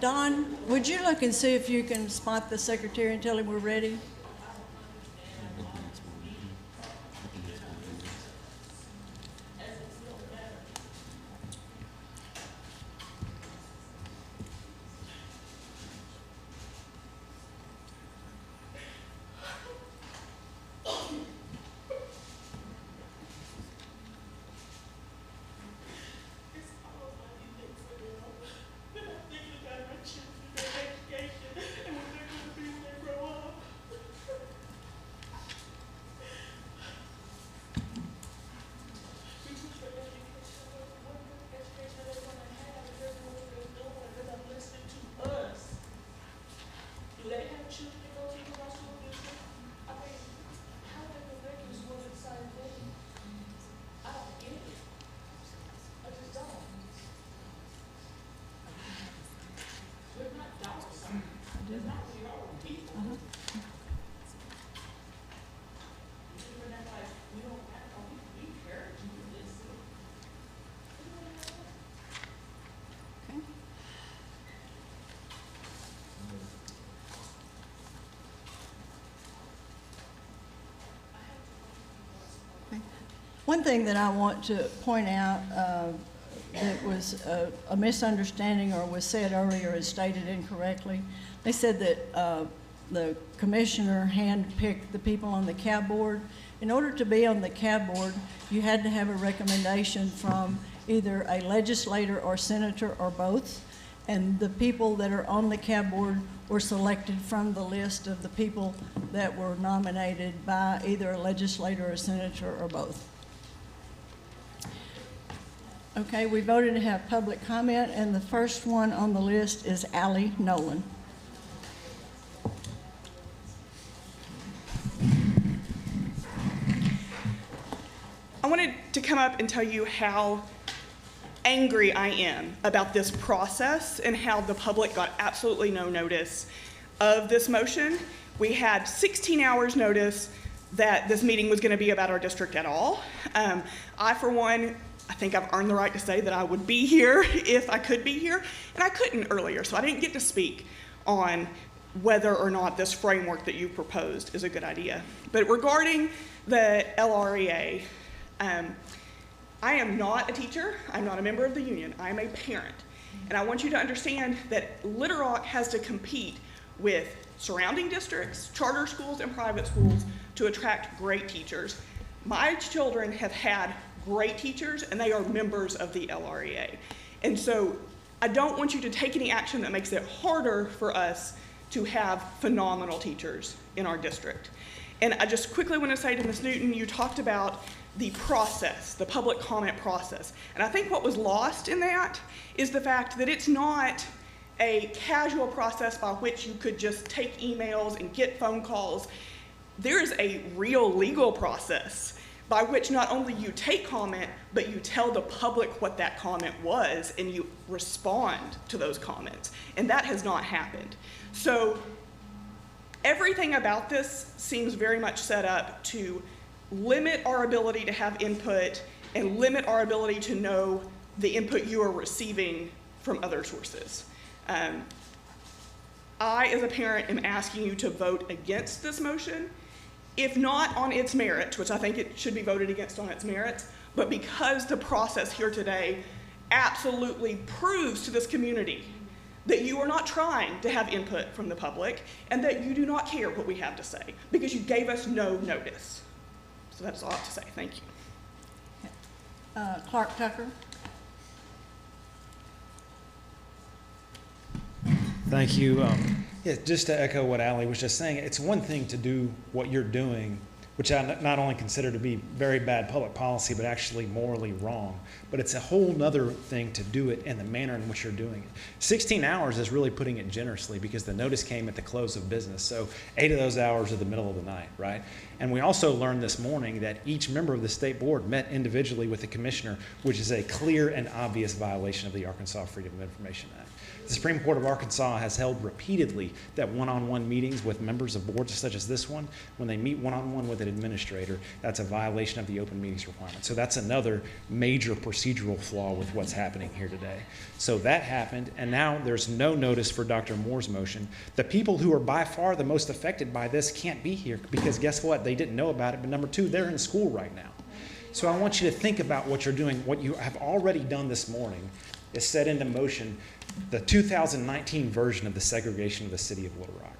Don, would you look and see if you can spot the secretary and tell him we're ready? One thing that I want to point out that was a misunderstanding or was said earlier is stated incorrectly. They said that the commissioner handpicked the people on the CAB board. In order to be on the CAB board, you had to have a recommendation from either a legislator or senator or both. And the people that are on the CAB board were selected from the list of the people that were nominated by either a legislator or a senator or both. Okay, we voted to have public comment, and the first one on the list is Allie Nolan. I wanted to come up and tell you how angry I am about this process and how the public got absolutely no notice of this motion. We had 16 hours notice that this meeting was going to be about our district at all. I, for one, I think I've earned the right to say that I would be here if I could be here, and I couldn't earlier, so I didn't get to speak on whether or not this framework that you proposed is a good idea. But regarding the LREA, I am not a teacher, I'm not a member of the union, I am a parent. And I want you to understand that Little Rock has to compete with surrounding districts, charter schools, and private schools to attract great teachers. My children have had great teachers, and they are members of the LREA. And so I don't want you to take any action that makes it harder for us to have phenomenal teachers in our district. And I just quickly want to say to Ms. Newton, you talked about the process, the public comment process. And I think what was lost in that is the fact that it's not a casual process by which you could just take emails and get phone calls. There is a real legal process by which not only you take comment, but you tell the public what that comment was and you respond to those comments. And that has not happened. So everything about this seems very much set up to limit our ability to have input and limit our ability to know the input you are receiving from other sources. I, as a parent, am asking you to vote against this motion, if not on its merits, which I think it should be voted against on its merits, but because the process here today absolutely proves to this community that you are not trying to have input from the public and that you do not care what we have to say because you gave us no notice. So that's all I have to say. Thank you. Clark Tucker. Thank you. Yeah, just to echo what Allie was just saying, it's one thing to do what you're doing, which I not only consider to be very bad public policy, but actually morally wrong. But it's a whole nother thing to do it in the manner in which you're doing it. 16 hours is really putting it generously because the notice came at the close of business. So 8 of those hours are the middle of the night, right? And we also learned this morning that each member of the state board met individually with the commissioner, which is a clear and obvious violation of the Arkansas Freedom of Information Act. The Supreme Court of Arkansas has held repeatedly that one-on-one meetings with members of boards such as this one, when they meet one-on-one with an administrator, that's a violation of the open meetings requirement. So that's another major procedural flaw with what's happening here today. So that happened, and now there's no notice for Dr. Moore's motion. The people who are by far the most affected by this can't be here because guess what? They didn't know about it, but number two, they're in school right now. So I want you to think about what you're doing. What you have already done this morning is set into motion the 2019 version of the segregation of the city of Little Rock.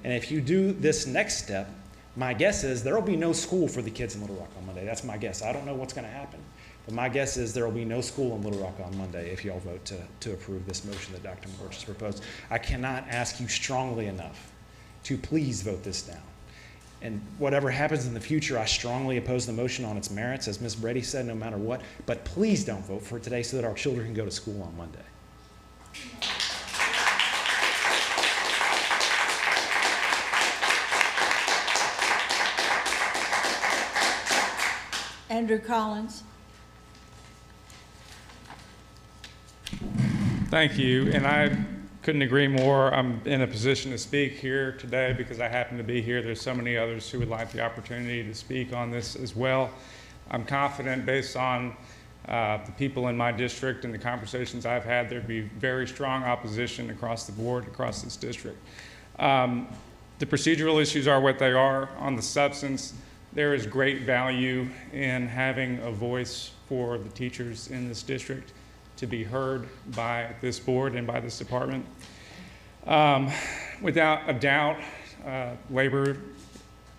And if you do this next step, my guess is there will be no school for the kids in Little Rock on Monday. That's my guess. I don't know what's going to happen. But my guess is there will be no school in Little Rock on Monday if you all vote to approve this motion that Dr. Moore just proposed. I cannot ask you strongly enough to please vote this down. And whatever happens in the future, I strongly oppose the motion on its merits, as Ms. Brady said, no matter what. But please don't vote for it today so that our children can go to school on Monday. Andrew Collins. Thank you, and I couldn't agree more. I'm in a position to speak here today because I happen to be here. There's so many others who would like the opportunity to speak on this as well. I'm confident based on the people in my district and the conversations I've had, there'd be very strong opposition across the board, across this district. The procedural issues are what they are. On the substance, there is great value in having a voice for the teachers in this district to be heard by this board and by this department. Without a doubt, labor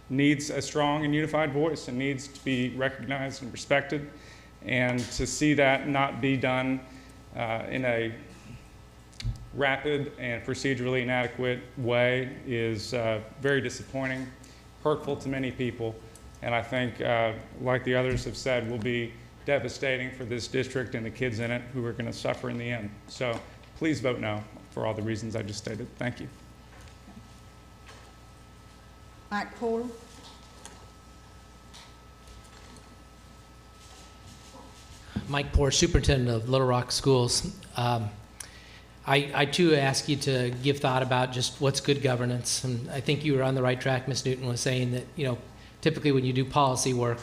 needs a strong and unified voice and needs to be recognized and respected. And to see that not be done in a rapid and procedurally inadequate way is very disappointing, hurtful to many people, and I think, like the others have said, will be devastating for this district and the kids in it who are going to suffer in the end. So please vote no for all the reasons I just stated. Thank you. Mike Porter. Mike Porter, Superintendent of Little Rock Schools. I too ask you to give thought about just what's good governance. And I think you were on the right track. Ms. Newton was saying that, typically when you do policy work,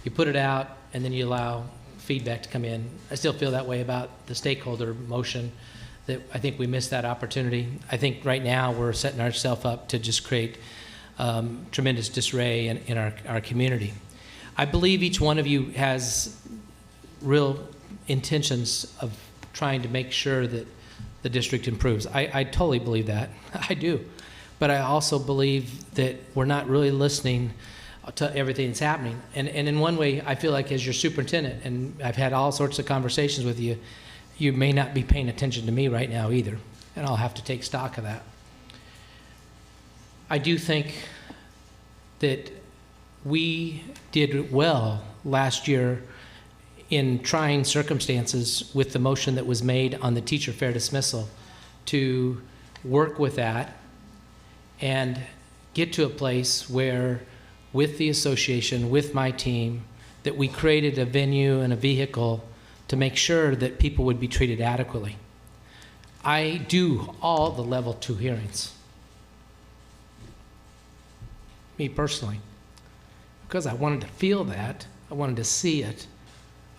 you put it out and then you allow feedback to come in. I still feel that way about the stakeholder motion, that I think we missed that opportunity. I think right now we're setting ourselves up to just create tremendous disarray in our community. I believe each one of you has real intentions of trying to make sure that the district improves. I totally believe that. I do. But I also believe that we're not really listening to everything that's happening. And in one way, I feel like as your superintendent, and I've had all sorts of conversations with you, you may not be paying attention to me right now either. And I'll have to take stock of that. I do think that we did well last year in trying circumstances with the motion that was made on the teacher fair dismissal to work with that and get to a place where, with the association, with my team, that we created a venue and a vehicle to make sure that people would be treated adequately. I do all the level 2 hearings, me personally, because I wanted to feel that, I wanted to see it,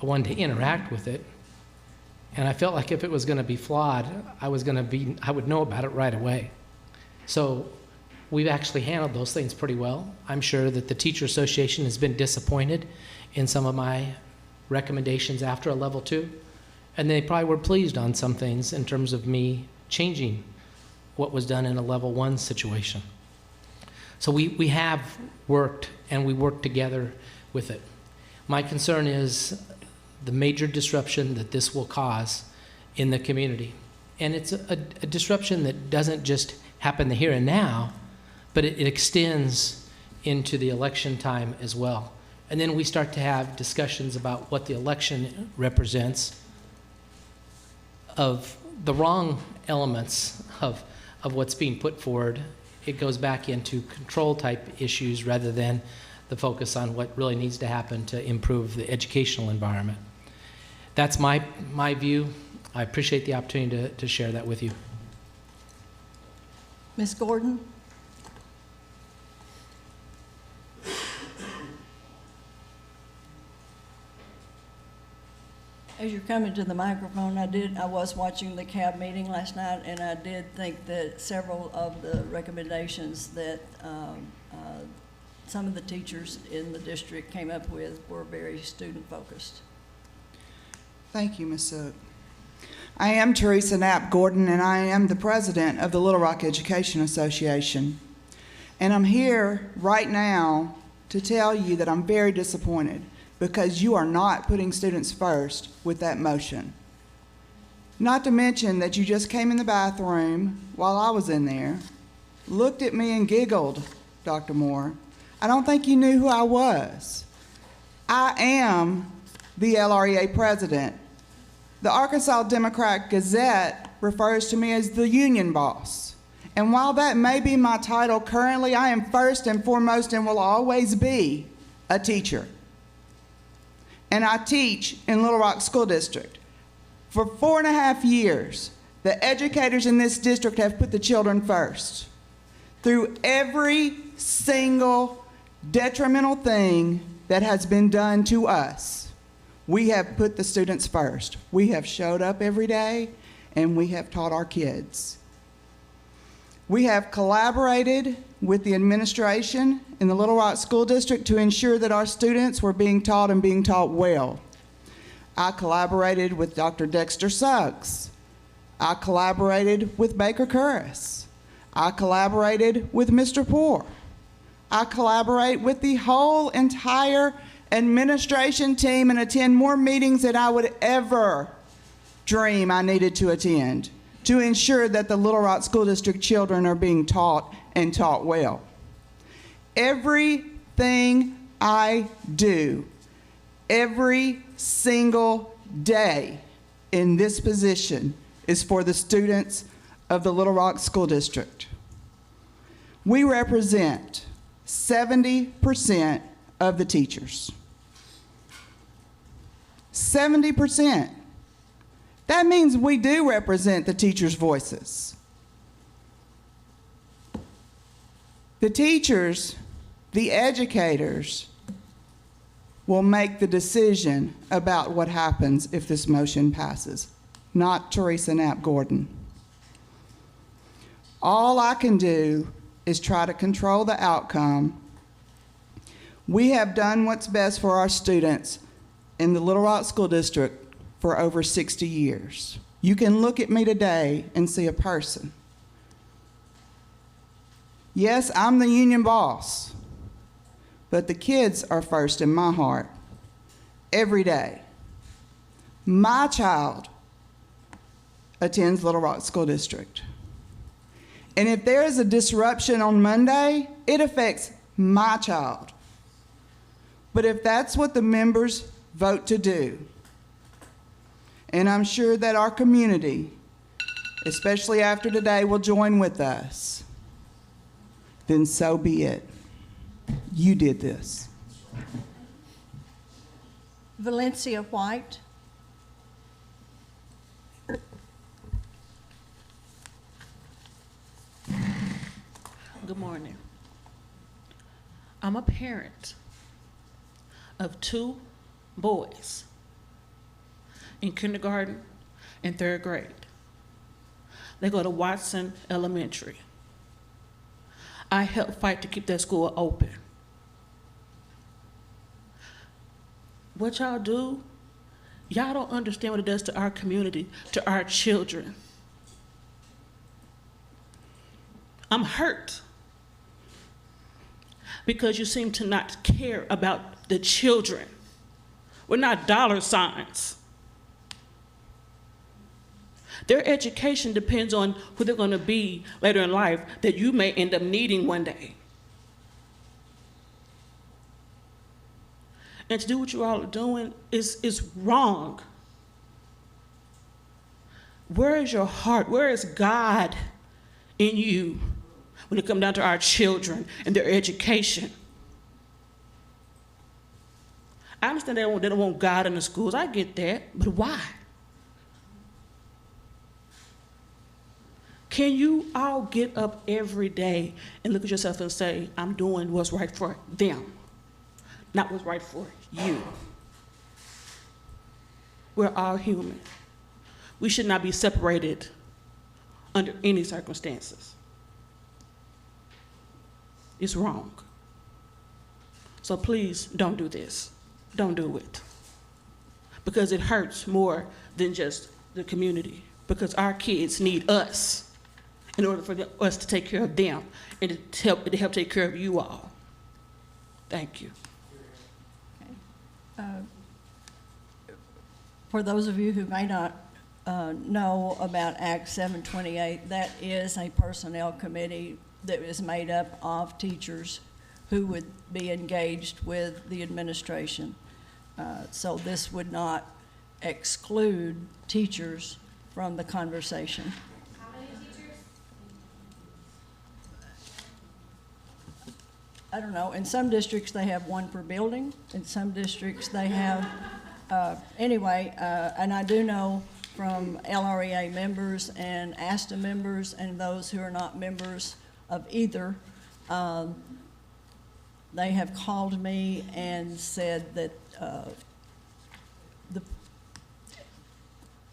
I wanted to interact with it, and I felt like if it was going to be flawed, I would know about it right away. So we've actually handled those things pretty well. I'm sure that the Teacher Association has been disappointed in some of my recommendations after a level 2, and they probably were pleased on some things in terms of me changing what was done in a level 1 situation. So we have worked, and we work together with it. My concern is the major disruption that this will cause in the community. And it's a disruption that doesn't just happen the here and now, but it extends into the election time as well. And then we start to have discussions about what the election represents of the wrong elements of what's being put forward. It goes back into control type issues rather than the focus on what really needs to happen to improve the educational environment. That's my view. I appreciate the opportunity to share that with you. Ms. Gordon? As you're coming to the microphone, I was watching the CAB meeting last night, and I did think that several of the recommendations that some of the teachers in the district came up with were very student-focused. Thank you, Ms. Sook. I am Teresa Knapp Gordon, and I am the president of the Little Rock Education Association. And I'm here right now to tell you that I'm very disappointed because you are not putting students first with that motion. Not to mention that you just came in the bathroom while I was in there, looked at me and giggled, Dr. Moore. I don't think you knew who I was. I am the LREA president. The Arkansas Democrat Gazette refers to me as the union boss. And while that may be my title currently, I am first and foremost and will always be a teacher. And I teach in Little Rock School District. For 4.5 years, the educators in this district have put the children first. Through every single detrimental thing that has been done to us, we have put the students first. We have showed up every day, and we have taught our kids. We have collaborated with the administration in the Little Rock School District to ensure that our students were being taught and being taught well. I collaborated with Dr. Dexter Suggs. I collaborated with Baker Curris. I collaborated with Mr. Poore. I collaborate with the whole entire administration team and attend more meetings than I would ever dream I needed to attend to ensure that the Little Rock School District children are being taught and taught well. Everything I do, every single day in this position is for the students of the Little Rock School District. We represent 70% of the teachers. 70%. That means we do represent the teachers' voices. The teachers, the educators, will make the decision about what happens if this motion passes, not Teresa Knapp Gordon. All I can do is try to control the outcome. We have done what's best for our students in the Little Rock School District for over 60 years. You can look at me today and see a person. Yes, I'm the union boss, but the kids are first in my heart every day. My child attends Little Rock School District. And if there is a disruption on Monday, it affects my child. But if that's what the members vote to do, and I'm sure that our community, especially after today, will join with us, then so be it. You did this. Valencia White? Good morning. I'm a parent of 2 boys in kindergarten and 3rd grade. They go to Watson Elementary. I help fight to keep that school open. What y'all do, y'all don't understand what it does to our community, to our children. I'm hurt because you seem to not care about the children. We're not dollar signs. Their education depends on who they're going to be later in life that you may end up needing one day. And to do what you all are doing is wrong. Where is your heart? Where is God in you when it comes down to our children and their education? I understand they don't want God in the schools. I get that, but why? Can you all get up every day and look at yourself and say, I'm doing what's right for them, not what's right for you? We're all human. We should not be separated under any circumstances. It's wrong. So please don't do this. Don't do it. Because it hurts more than just the community. Because our kids need us in order for us to take care of them and to help take care of you all. Thank you. For those of you who may not know about Act 728, that is a personnel committee that is made up of teachers who would be engaged with the administration. So this would not exclude teachers from the conversation. How many teachers? I don't know, in some districts they have one per building, in some districts they have, and I do know from LREA members and ASTA members and those who are not members of either, they have called me and said that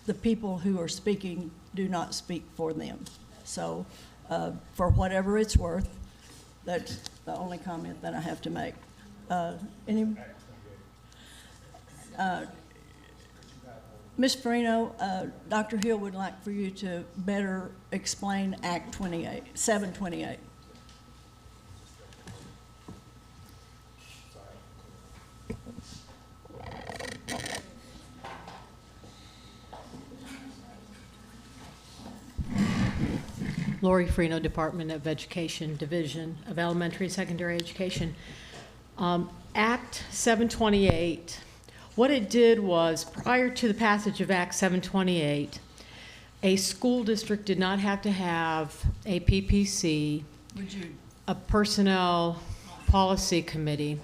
the people who are speaking do not speak for them. So for whatever it's worth, that's the only comment that I have to make. Ms. Farino, Dr. Hill would like for you to better explain Act 728. Lori Frino, Department of Education, Division of Elementary and Secondary Education. Act 728, what it did was, prior to the passage of Act 728, a school district did not have to have a PPC, a personnel policy committee,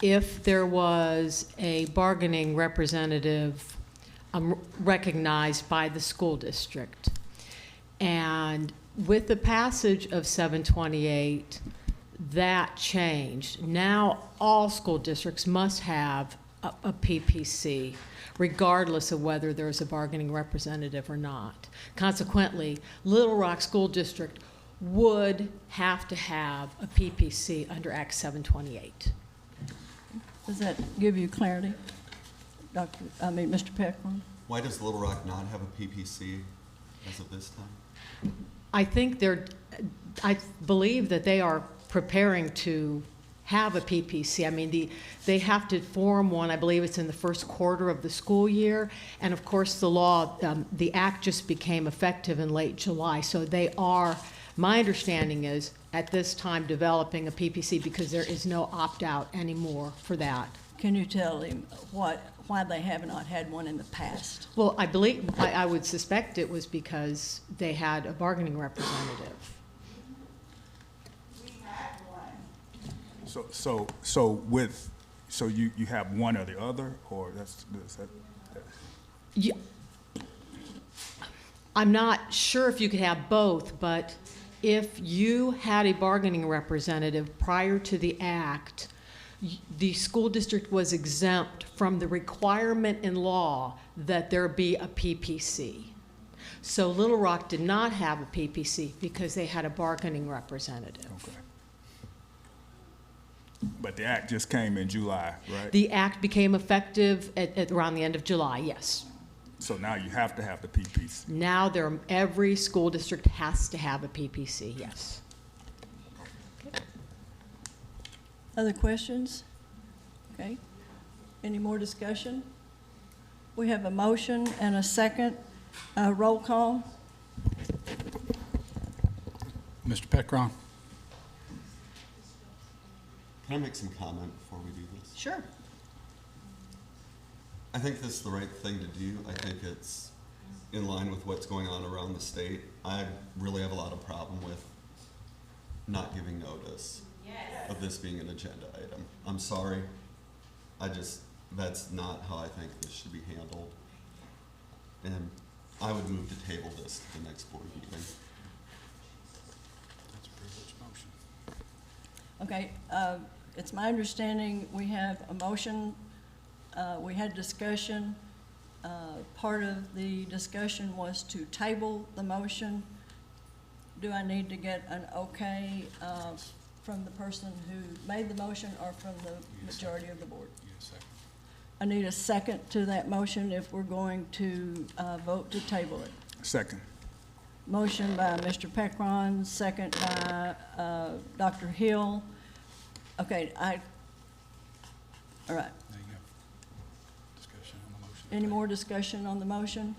if there was a bargaining representative recognized by the school district. And with the passage of 728, that changed. Now all school districts must have a PPC, regardless of whether there's a bargaining representative or not. Consequently, Little Rock School District would have to have a PPC under Act 728. Does that give you clarity, Mr. Peckman? Why does Little Rock not have a PPC as of this time? I think I believe that they are preparing to have a PPC. I mean, they have to form one. I believe it's in the first quarter of the school year. And of course, the law, the act just became effective in late July. So they are, my understanding is, at this time developing a PPC because there is no opt-out anymore for that. Can you tell him why they have not had one in the past? Well, I believe, I would suspect it was because they had a bargaining representative. So you have one or the other, or that's Yeah. I'm not sure if you could have both, but if you had a bargaining representative prior to the act, the school district was exempt from the requirement in law that there be a PPC. So Little Rock did not have a PPC because they had a bargaining representative. okay. But the act just came in July, right? The act became effective at around the end of July, yes. So now you have to have the PPC. Now every school district has to have a PPC, yes. Other questions? Okay. Any more discussion? We have a motion and a second. Roll call. Mr. Peckron. Can I make some comment before we do this? Sure. I think this is the right thing to do. I think it's in line with what's going on around the state. I really have a lot of problem with not giving notice of this being an agenda item. I'm sorry. That's not how I think this should be handled. And I would move to table this to the next board meeting. Okay, it's my understanding we have a motion, we had discussion. Part of the discussion was to table the motion. Do I need to get an okay from the person who made the motion or from the majority of the board? I need a second to that motion if we're going to vote to table it. Second. Motion by Mr. Pecron, second by Dr. Hill. Okay, all right. There you go. Discussion on the motion. Any more discussion on the motion?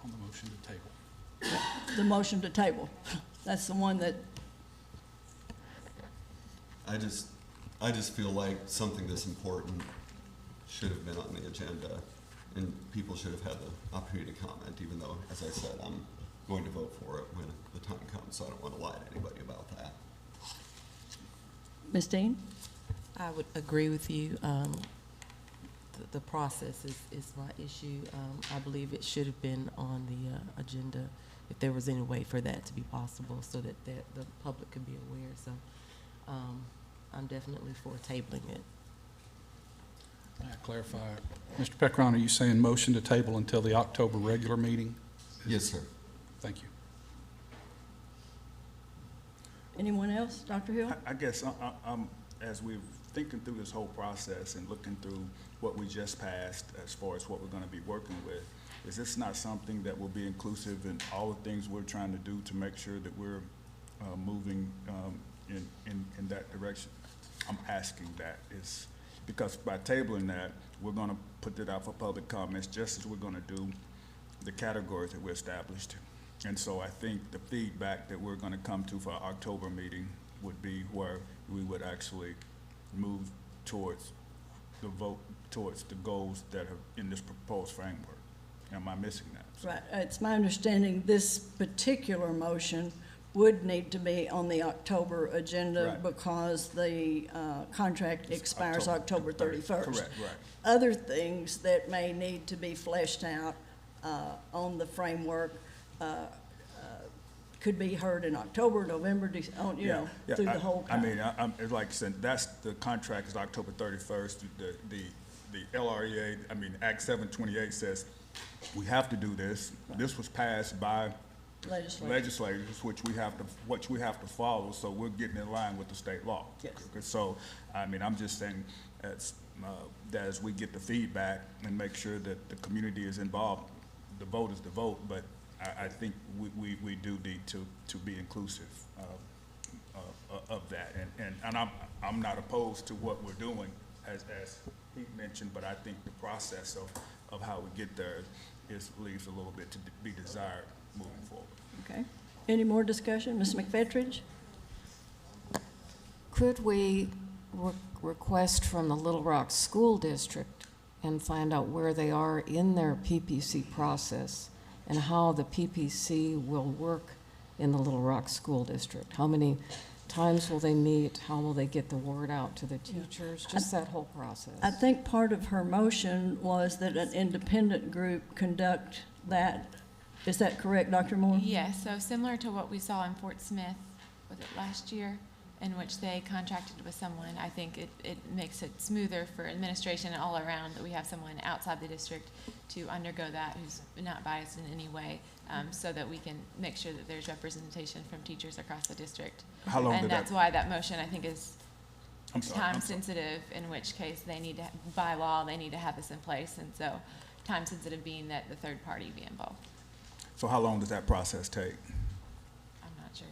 On the motion to table. The motion to table. That's the one that, I just feel like something this important should have been on the agenda, and people should have had the opportunity to comment, even though, as I said, I'm going to vote for it when the time comes, so I don't want to lie to anybody about that. Ms. Dean? I would agree with you. The process is my issue. I believe it should have been on the agenda if there was any way for that to be possible so that the public could be aware. So I'm definitely for tabling it. May I clarify? Mr. Pecron, are you saying motion to table until the October regular meeting? Yes, sir. Thank you. Anyone else? Dr. Hill? I guess as we're thinking through this whole process and looking through what we just passed as far as what we're going to be working with, is this not something that will be inclusive in all the things we're trying to do to make sure that we're moving in that direction? I'm asking that is because by tabling that, we're going to put it out for public comments just as we're going to do the categories that we established. And so I think the feedback that we're going to come to for our October meeting would be where we would actually move towards the vote, towards the goals that are in this proposed framework. Am I missing that? Right. It's my understanding this particular motion would need to be on the October agenda Right. because the contract expires October 31st. Correct, right. Other things that may need to be fleshed out on the framework could be heard in October, November, you know, through the whole I mean, it's like I said, that's the contract is October 31st. The LREA, I mean, Act 728 says we have to do this. This was passed by legislators, which we have to follow. So we're getting in line with the state law. Yes. So, I mean, I'm just saying that as we get the feedback and make sure that the community is involved, the vote is the vote, but I think we do need to be inclusive of that. And I'm not opposed to what we're doing, as he mentioned, but I think the process of how we get there leaves a little bit to be desired moving forward. Okay. Any more discussion? Ms. McFetridge? Could we request from the Little Rock School District and find out where they are in their PPC process and how the PPC will work in the Little Rock School District? How many times will they meet? How will they get the word out to the teachers? Just that whole process. I think part of her motion was that an independent group conduct that. Is that correct, Dr. Moore? Yes, so similar to what we saw in Fort Smith, was it last year, in which they contracted with someone. I think it makes it smoother for administration and all around that we have someone outside the district to undergo that who's not biased in any way, so that we can make sure that there's representation from teachers across the district. How long and that's why that motion, I think, is time sensitive, in which case they need to, by law, they need to have this in place, and so time sensitive being that the third party be involved. So how long does that process take? I'm not sure.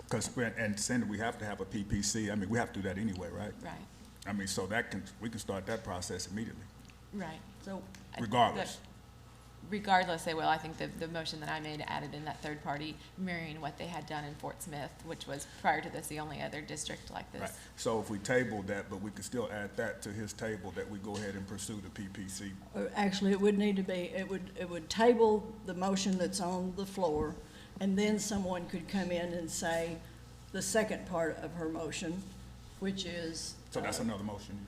Because, and Cindy, we have to have a PPC. I mean, we have to do that anyway, right? Right. I mean, so we can start that process immediately, Right. So regardless. Regardless, they will. I think the motion that I made added in that third party, mirroring what they had done in Fort Smith, which was prior to this the only other district like this. Right. So if we tabled that, but we could still add that to his table, that we go ahead and pursue the PPC. Actually, it would need to be, it would table the motion that's on the floor, and then someone could come in and say the second part of her motion, which is. So that's another motion.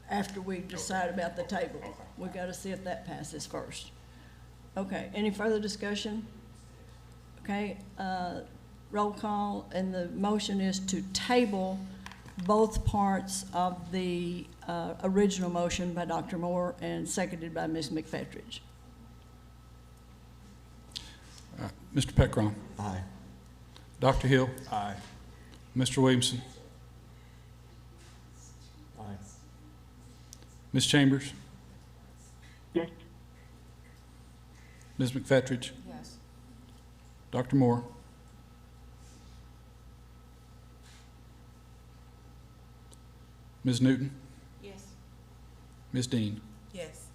After we decide about the table. Okay. We've got to see if that passes first. Okay, any further discussion? Okay, roll call, and the motion is to table both parts of the original motion by Dr. Moore and seconded by Ms. McFettridge. Mr. Peckron. Aye. Dr. Hill. Aye. Mr. Williamson. Aye. Ms. Chambers. Yes. Ms. McFettridge. Yes. Dr. Moore. Ms. Newton. Yes. Ms. Dean. Yes.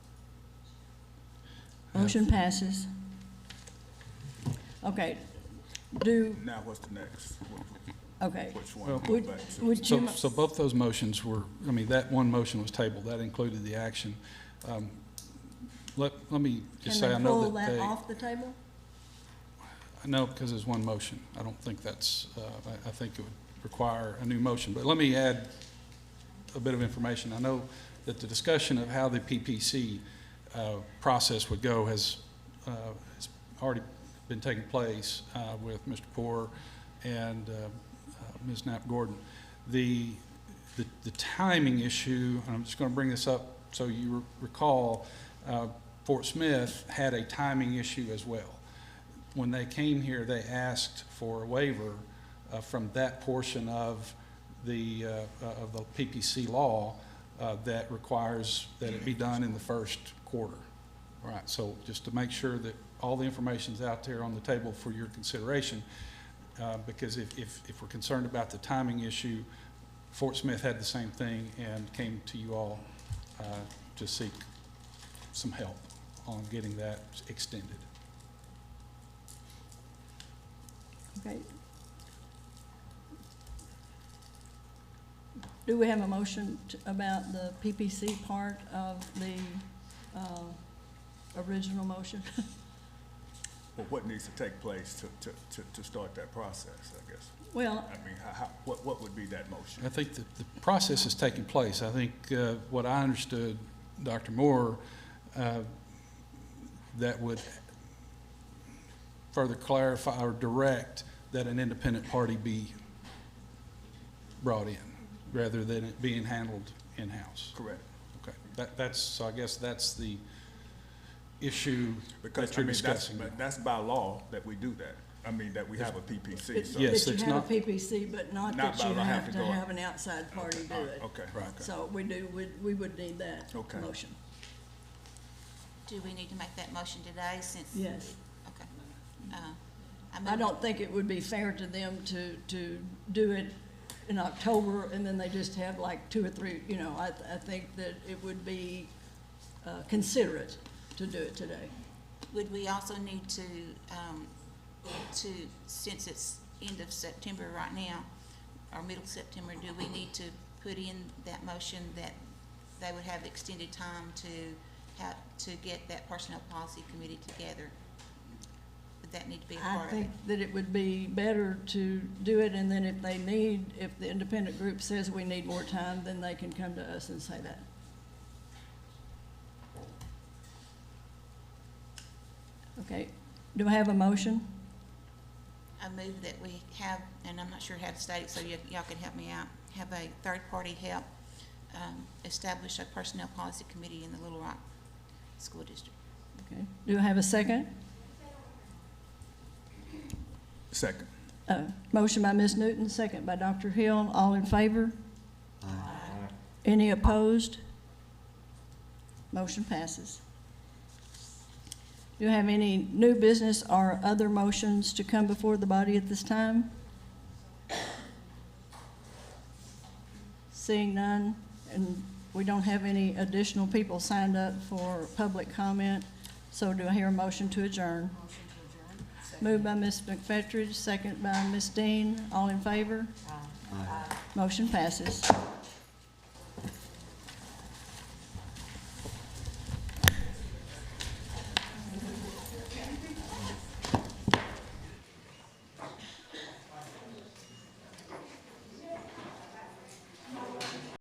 Motion passes. Okay, Now what's the next? okay. Which one? Well, Go Would, back to? would you, So both those motions were, I mean, that one motion was tabled, that included the action. Let me just say, I can they know pull that that they, off the table? no, because it's one motion. I don't think that's, I think it would require a new motion. But let me add a bit of information. I know that the discussion of how the PPC process would go has already been taking place with Mr. Poore and Ms. Knapp Gordon. The timing issue, and I'm just going to bring this up so you recall, Fort Smith had a timing issue as well. When they came here, they asked for a waiver from that portion of the PPC law that requires that it be done in the first quarter. All right, so just to make sure that all the information's out there on the table for your consideration, because if we're concerned about the timing issue, Fort Smith had the same thing and came to you all to seek some help on getting that extended. Okay. Do we have a motion about the PPC part of the original motion? Well, what needs to take place to start that process, I guess? Well, I mean, what would be that motion? I think that the process is taking place. I think what I understood, Dr. Moore, that would further clarify or direct that an independent party be brought in rather than it being handled in-house. Correct. Okay, so I guess that's the issue Because, that you're I mean, discussing. that's by law that we do that. I mean, that we have a PPC, so. Yes, that it's you have not- a PPC, but not Not that you by law, have to go- have an outside party do it. Okay, Right. okay. So we would need that Okay. motion. Do we need to make that motion today since? Yes. Okay. I don't think it would be fair to them to do it in October and then they just have like 2 or 3, you know, I think that it would be considerate to do it today. Would we also need to, since it's end of September right now, or middle September, do we need to put in that motion that they would have extended time to get that personnel policy committee together? Would that need to be a I part of it? think that it would be better to do it, and then if the independent group says we need more time, then they can come to us and say that. Okay, do I have a motion? I move that we have, and I'm not sure how to state it, so y'all can help me out, have a third-party help establish a personnel policy committee in the Little Rock School District. Okay, do I have a second? Second. Motion by Ms. Newton, second by Dr. Hill. All in favor? Any opposed? Motion passes. Do you have any new business or other motions to come before the body at this time? Seeing none, and we don't have any additional people signed up for public comment, so do I hear a motion to adjourn? Moved by Ms. McFettridge, second by Ms. Dean. All in favor? Motion passes.